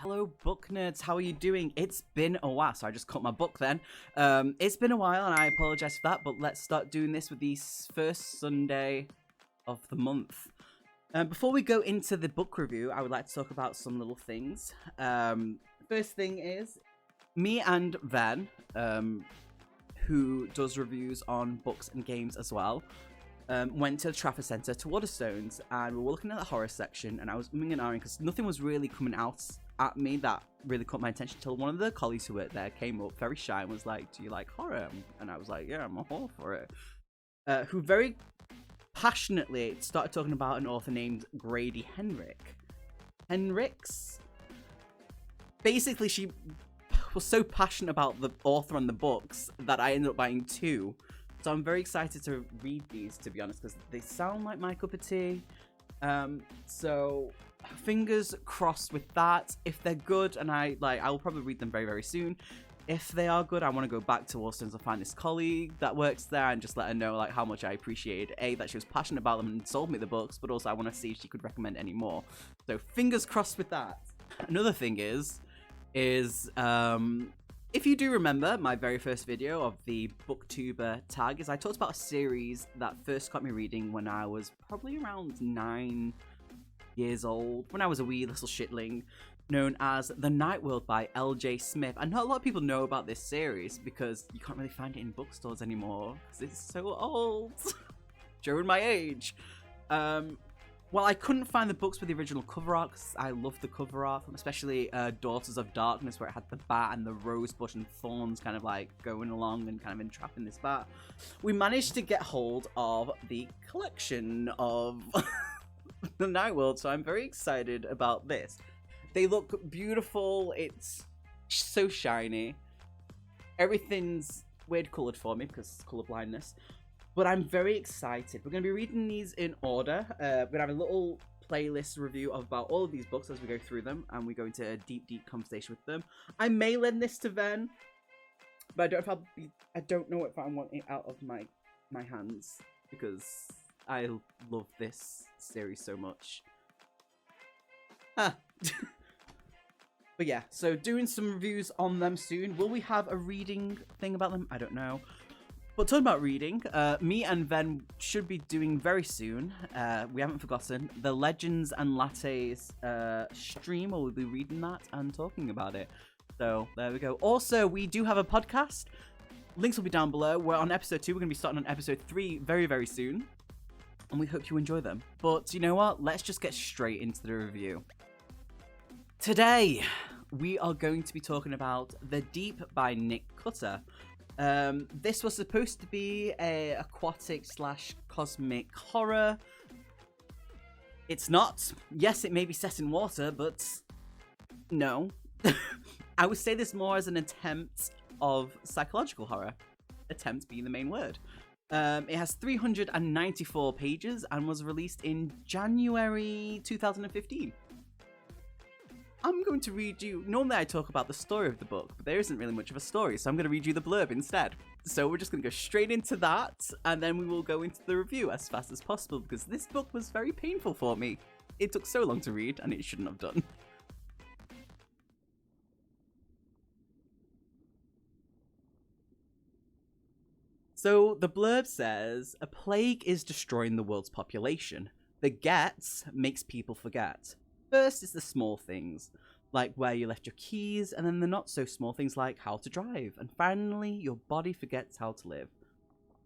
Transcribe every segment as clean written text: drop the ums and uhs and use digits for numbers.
Hello, Booknerds. How are you doing? It's been a while. So I just cut my book then. It's been a while, and I apologize for that. But let's start doing this with the first Sunday of the month. Before we go into the book review, I would like to talk about some little things. First thing is, me and Van, who does reviews on books and games as well, went to the Trafford Centre to Waterstones, and we were looking at the horror section, and I was umming and ahhing because nothing was really coming out at me that really caught my attention until one of the colleagues who worked there came up very shy and was like, "Do you like horror?" And I was like, "Yeah, I'm all for it." Who very passionately started talking about an author named Grady Hendrix. Basically, she was so passionate about the author and the books that I ended up buying two. So I'm very excited to read these, to be honest, because they sound like my cup of tea. So fingers crossed with that. If they're good, and I will probably read them very, very soon. If they are good, I want to go back to Waterstones and find this colleague that works there and just let her know how much I appreciated that she was passionate about them and sold me the books, but also I want to see if she could recommend any more. So fingers crossed with that. Another thing is if you do remember my very first video of the booktuber tag, I talked about a series that first got me reading when I was probably around 9 years old, when I was a wee little shitling, known as The Night World by L.J. Smith. I know a lot of people know about this series because you can't really find it in bookstores anymore because it's so old. Showing my age. Well, I couldn't find the books with the original cover art because I love the cover art, especially Daughters of Darkness, where it had the bat and the rose bush and thorns kind of going along and kind of entrapping this bat. We managed to get hold of the collection of The Night World, so I'm very excited about this. They look beautiful. It's so shiny. Everything's weird coloured for me because it's colour blindness. But I'm very excited. We're going to be reading these in order. We're going to have a little playlist review about all of these books as we go through them. And we go into a deep, deep conversation with them. I may lend this to Ven. But I don't know if I want it out of my hands. Because I love this series so much. But yeah, so doing some reviews on them soon. Will we have a reading thing about them? I don't know. But talking about reading, me and Ven should be doing very soon, we haven't forgotten, the Legends and Lattes stream, where we'll be reading that and talking about it. So there we go. Also, we do have a podcast. Links will be down below. We're on episode 2. We're going to be starting on episode 3 very, very soon. And we hope you enjoy them. But you know what? Let's just get straight into the review. Today, we are going to be talking about The Deep by Nick Cutter. This was supposed to be a aquatic / cosmic horror. It's not. Yes, it may be set in water, but no. I would say this more as an attempt of psychological horror. Attempt being the main word. It has 394 pages and was released in January 2015. I'm going to read you... Normally I talk about the story of the book, but there isn't really much of a story, so I'm going to read you the blurb instead. So we're just going to go straight into that, and then we will go into the review as fast as possible, because this book was very painful for me. It took so long to read, and it shouldn't have done. So the blurb says, a plague is destroying the world's population. The gets makes people forget. First is the small things, like where you left your keys, and then the not so small things like how to drive, and finally your body forgets how to live.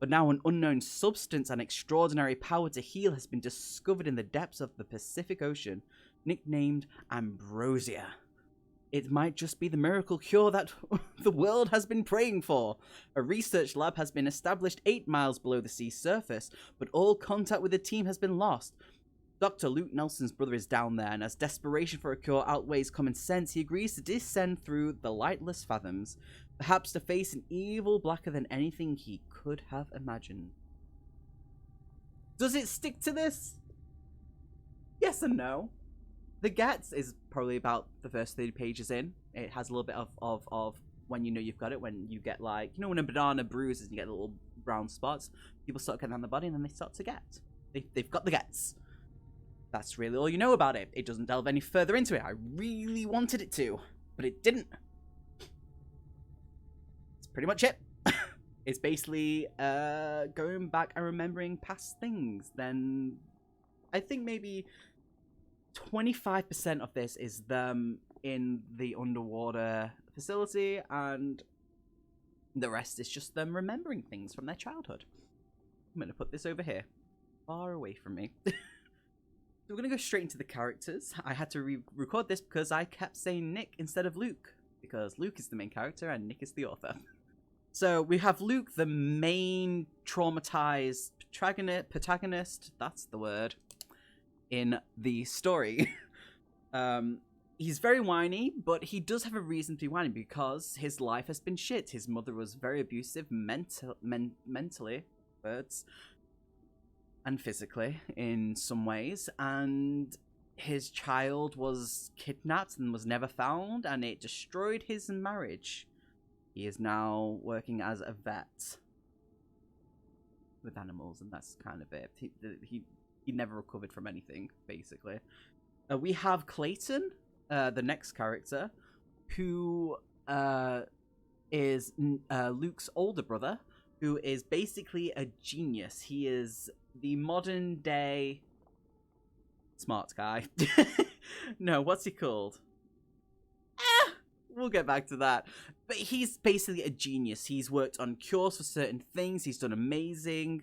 But now an unknown substance and extraordinary power to heal has been discovered in the depths of the Pacific Ocean, nicknamed Ambrosia. It might just be the miracle cure that the world has been praying for. A research lab has been established 8 miles below the sea surface, but all contact with the team has been lost. Dr. Luke Nelson's brother is down there, and as desperation for a cure outweighs common sense, he agrees to descend through the lightless fathoms, perhaps to face an evil blacker than anything he could have imagined. Does it stick to this? Yes and no. The Gets is probably about the first 30 pages in. It has a little bit of when you know you've got it, when you get when a banana bruises and you get little brown spots, people start getting on the body and then they start to get. They've got the Gets. That's really all you know about it. It doesn't delve any further into it. I really wanted it to, but it didn't. That's pretty much it. It's basically going back and remembering past things. Then I think maybe 25% of this is them in the underwater facility, and the rest is just them remembering things from their childhood. I'm going to put this over here, far away from me. So we're going to go straight into the characters. I had to re-record this because I kept saying Nick instead of Luke, because Luke is the main character and Nick is the author. So we have Luke, the main traumatized protagonist, that's the word, in the story. He's very whiny, but he does have a reason to be whiny because his life has been shit. His mother was very abusive mentally, words, and physically in some ways, and his child was kidnapped and was never found, and it destroyed his marriage. He is now working as a vet with animals, and that's kind of it. He never recovered from anything, basically. We have Clayton, the next character, who is Luke's older brother, who is basically a genius. He is the modern day smart guy. No, what's he called? We'll get back to that. But he's basically a genius. He's worked on cures for certain things. He's done amazing.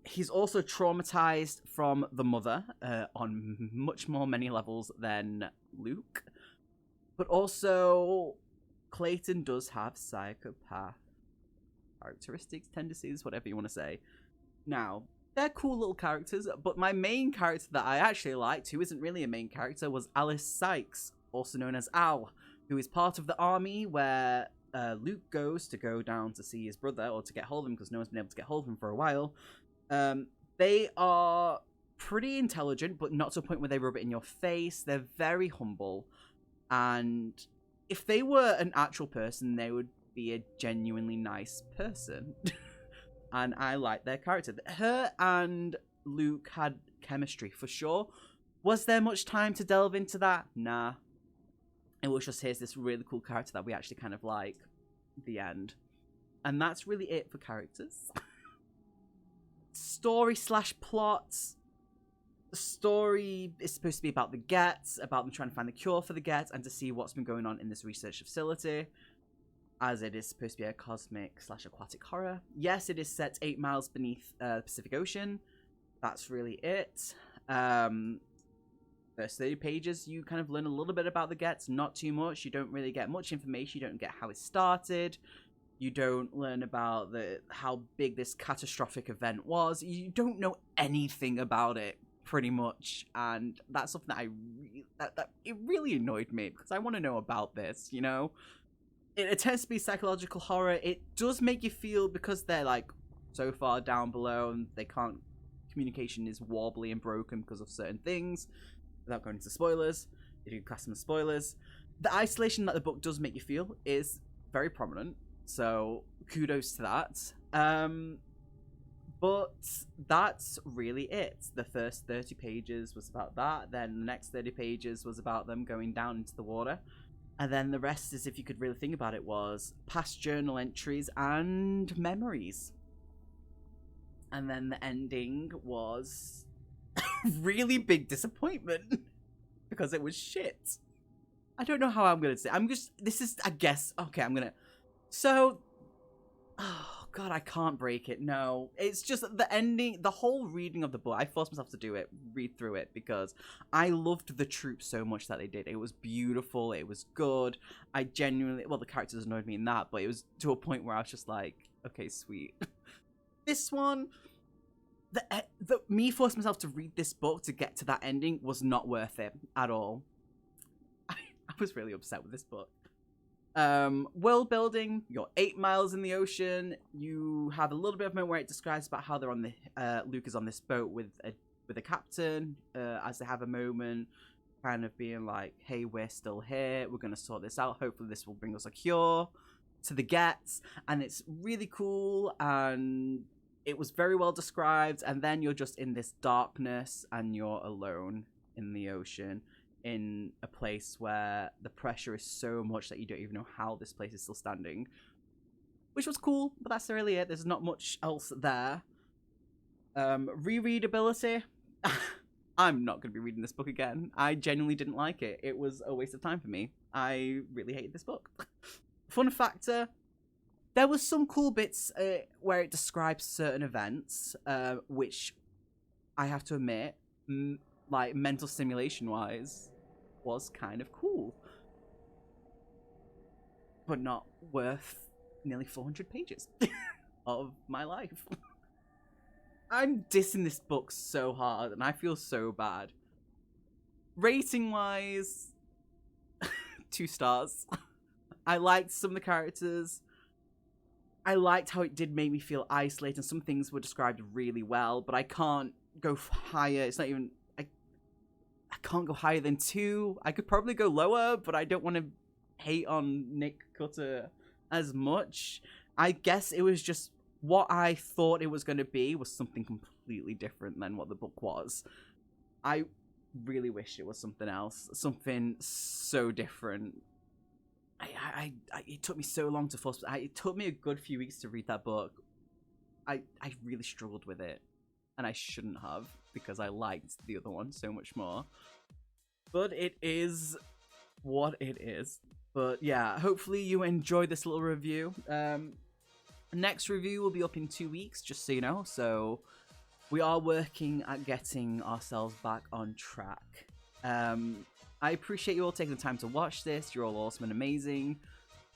He's also traumatized from the mother on many levels than Luke. But also, Clayton does have psychopath characteristics, tendencies, whatever you want to say. Now, they're cool little characters, but my main character that I actually liked, who isn't really a main character, was Alice Sykes, also known as Al, who is part of the army where Luke goes to go down to see his brother, or to get hold of him, because no one's been able to get hold of him for a while. They are pretty intelligent, but not to a point where they rub it in your face. They're very humble, and if they were an actual person, they would be a genuinely nice person. And I like their character. Her and Luke had chemistry for sure. Was there much time to delve into that? Nah. It was just, here's this really cool character that we actually kind of like. The end. And that's really it for characters. Story / plots. The story is supposed to be about the Gets, about them trying to find the cure for the Gets, and to see what's been going on in this research facility, as it is supposed to be a cosmic / aquatic horror. Yes, it is set 8 miles beneath the Pacific Ocean. That's really it. First 30 pages, you kind of learn a little bit about the Gets, not too much. You don't really get much information. You don't get how it started. You don't learn about how big this catastrophic event was. You don't know anything about it, pretty much. And that's something that it really annoyed me, because I want to know about this, you know? It tends to be psychological horror. It does make you feel, because they're like so far down below and they can't, communication is wobbly and broken because of certain things. Without going into spoilers, if you class them as spoilers, the isolation that the book does make you feel is very prominent. So kudos to that. But that's really it. The first 30 pages was about that. Then the next 30 pages was about them going down into the water. And then the rest is, if you could really think about it, was past journal entries and memories. And then the ending was really big disappointment, because it was shit. I don't know how I'm going to say. This is, I guess, okay, so, oh god, I can't break it. No, it's just the ending, the whole reading of the book. I forced myself to read through it, because I loved the troop so much that they did. It was beautiful. It was good. I genuinely, well, the characters annoyed me in that, but it was to a point where I was just like, okay, sweet. This one, me forcing myself to read this book to get to that ending was not worth it at all. I was really upset with this book. World building, you're 8 miles in the ocean. You have a little bit of a moment where it describes about how they're on the Luke is on this boat with a captain, as they have a moment kind of being like, hey, we're still here, we're gonna sort this out, hopefully this will bring us a cure to the Gets. And it's really cool, and it was very well described, and then you're just in this darkness and you're alone in the ocean in a place where the pressure is so much that you don't even know how this place is still standing, which was cool, but that's really it. There's not much else there. Re-readability. I'm not going to be reading this book again. I genuinely didn't like it. It was a waste of time for me. I really hated this book. Fun factor, there was some cool bits where it describes certain events, which I have to admit, like mental stimulation wise, was kind of cool. But not worth nearly 400 pages of my life. I'm dissing this book so hard, and I feel so bad. Rating wise, 2 stars. I liked some of the characters. I liked how it did make me feel isolated, and some things were described really well, but I can't go higher. It's not even... I can't go higher than 2. I could probably go lower, but I don't want to hate on Nick Cutter as much. I guess it was just what I thought it was going to be was something completely different than what the book was. I really wish it was something else, something so different. It took me so long to force. It took me a good few weeks to read that book. I really struggled with it, and I shouldn't have, because I liked the other one so much more. But it is what it is. But yeah, hopefully you enjoyed this little review. Next review will be up in 2 weeks, just so you know. So we are working at getting ourselves back on track. I appreciate you all taking the time to watch this. You're all awesome and amazing.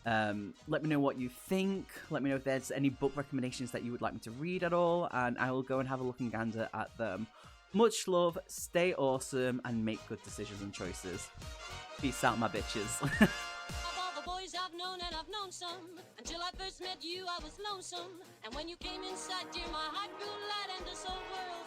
Let me know what you think. Let me know if there's any book recommendations that you would like me to read at all, and I will go and have a look and gander at them. Much love, stay awesome, and make good decisions and choices. Peace out, my bitches. Of all the boys I've known, and I've known some, until I first met you I was lonesome, and when you came inside, dear, my heart grew light and this whole world